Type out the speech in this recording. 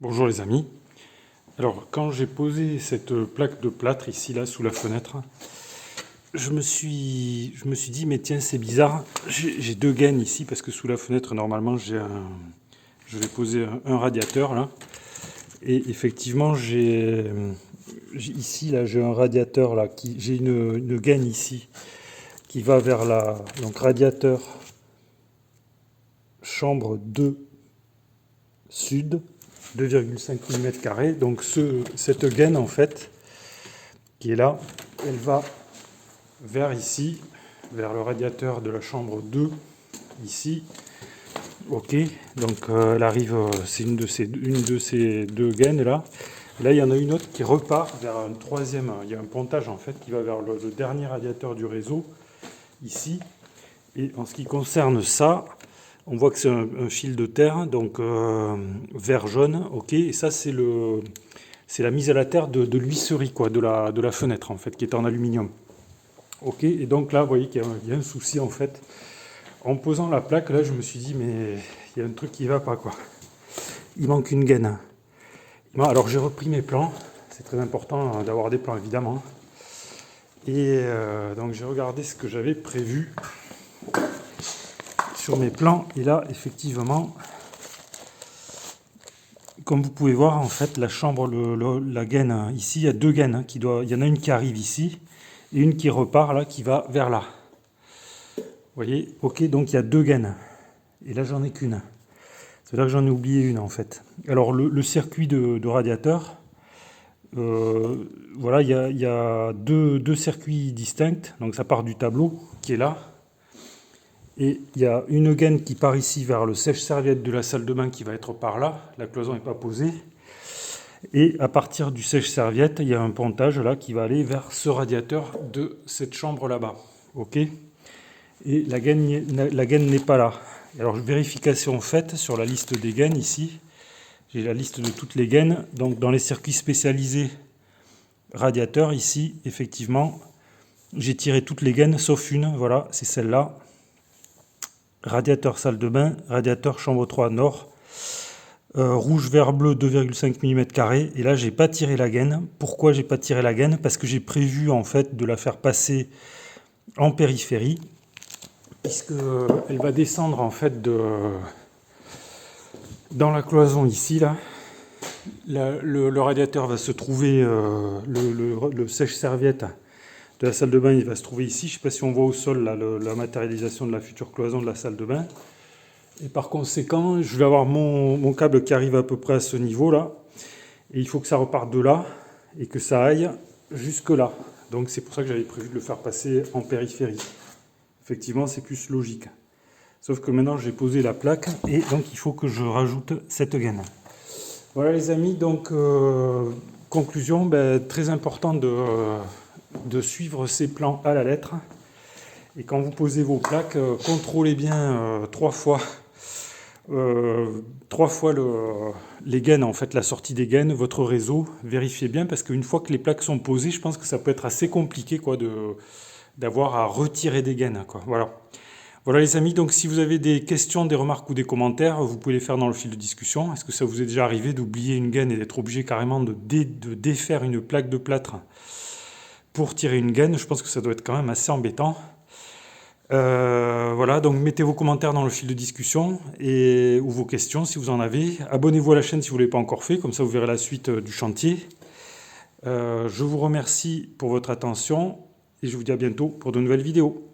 Bonjour les amis. Alors quand j'ai posé cette plaque de plâtre ici là sous la fenêtre, je me suis dit mais tiens c'est bizarre, j'ai deux gaines ici parce que sous la fenêtre normalement je vais poser un radiateur là et effectivement ici là j'ai un radiateur là j'ai une gaine ici qui va vers la donc radiateur chambre 2 sud 2,5 mm². Donc cette gaine en fait qui est là, elle va vers ici, vers le radiateur de la chambre 2 ici. Ok, donc elle arrive, c'est une de ces deux gaines là. Et là il y en a une autre qui repart vers un troisième. Il y a un pontage en fait qui va vers le dernier radiateur du réseau ici. Et en ce qui concerne ça, on voit que c'est un fil de terre, donc vert jaune, ok. Et ça c'est la mise à la terre de l'huisserie quoi, de la fenêtre en fait, qui est en aluminium. Ok. Et donc là, vous voyez qu'il y a un souci en fait. En posant la plaque, là, je me suis dit mais il y a un truc qui va pas quoi. Il manque une gaine. Bon, alors j'ai repris mes plans. C'est très important d'avoir des plans évidemment. Et donc j'ai regardé ce que j'avais prévu sur mes plans, et là effectivement comme vous pouvez voir en fait la chambre, la gaine ici, il y a deux gaines il y en a une qui arrive ici et une qui repart là, qui va vers là, vous voyez. Ok, donc il y a deux gaines et là j'en ai qu'une, c'est là que j'en ai oublié une en fait. Alors le circuit de radiateur, voilà, il y a deux circuits distincts, donc ça part du tableau qui est là. Et il y a une gaine qui part ici vers le sèche-serviette de la salle de bain qui va être par là. La cloison n'est pas posée. Et à partir du sèche-serviette, il y a un pontage là qui va aller vers ce radiateur de cette chambre là-bas. Ok. Et la gaine n'est pas là. Alors vérification faite sur la liste des gaines ici. J'ai la liste de toutes les gaines. Donc dans les circuits spécialisés radiateurs ici, effectivement, j'ai tiré toutes les gaines sauf une. Voilà, c'est celle-là. Radiateur salle de bain, radiateur chambre 3 nord, rouge vert bleu 2,5 mm². Et là j'ai pas tiré la gaine. Pourquoi j'ai pas tiré la gaine? Parce que j'ai prévu en fait de la faire passer en périphérie, puisque elle va descendre en fait dans la cloison ici là. Le radiateur va se trouver, le sèche-serviette de la salle de bain, il va se trouver ici. Je ne sais pas si on voit au sol là, la matérialisation de la future cloison de la salle de bain. Et par conséquent, je vais avoir mon câble qui arrive à peu près à ce niveau là. Et il faut que ça reparte de là et que ça aille jusque là. Donc c'est pour ça que j'avais prévu de le faire passer en périphérie. Effectivement, c'est plus logique. Sauf que maintenant j'ai posé la plaque et donc il faut que je rajoute cette gaine. Voilà les amis, donc conclusion, très important de suivre ces plans à la lettre. Et quand vous posez vos plaques, contrôlez bien trois fois les gaines, en fait, la sortie des gaines, votre réseau. Vérifiez bien parce qu'une fois que les plaques sont posées, je pense que ça peut être assez compliqué quoi, d'avoir à retirer des gaines. Quoi. Voilà. Voilà les amis, donc si vous avez des questions, des remarques ou des commentaires, vous pouvez les faire dans le fil de discussion. Est-ce que ça vous est déjà arrivé d'oublier une gaine et d'être obligé carrément de défaire une plaque de plâtre pour tirer une gaine? Je pense que ça doit être quand même assez embêtant. Voilà, donc mettez vos commentaires dans le fil de discussion ou vos questions si vous en avez. Abonnez-vous à la chaîne si vous ne l'avez pas encore fait, comme ça vous verrez la suite du chantier. Je vous remercie pour votre attention et je vous dis à bientôt pour de nouvelles vidéos.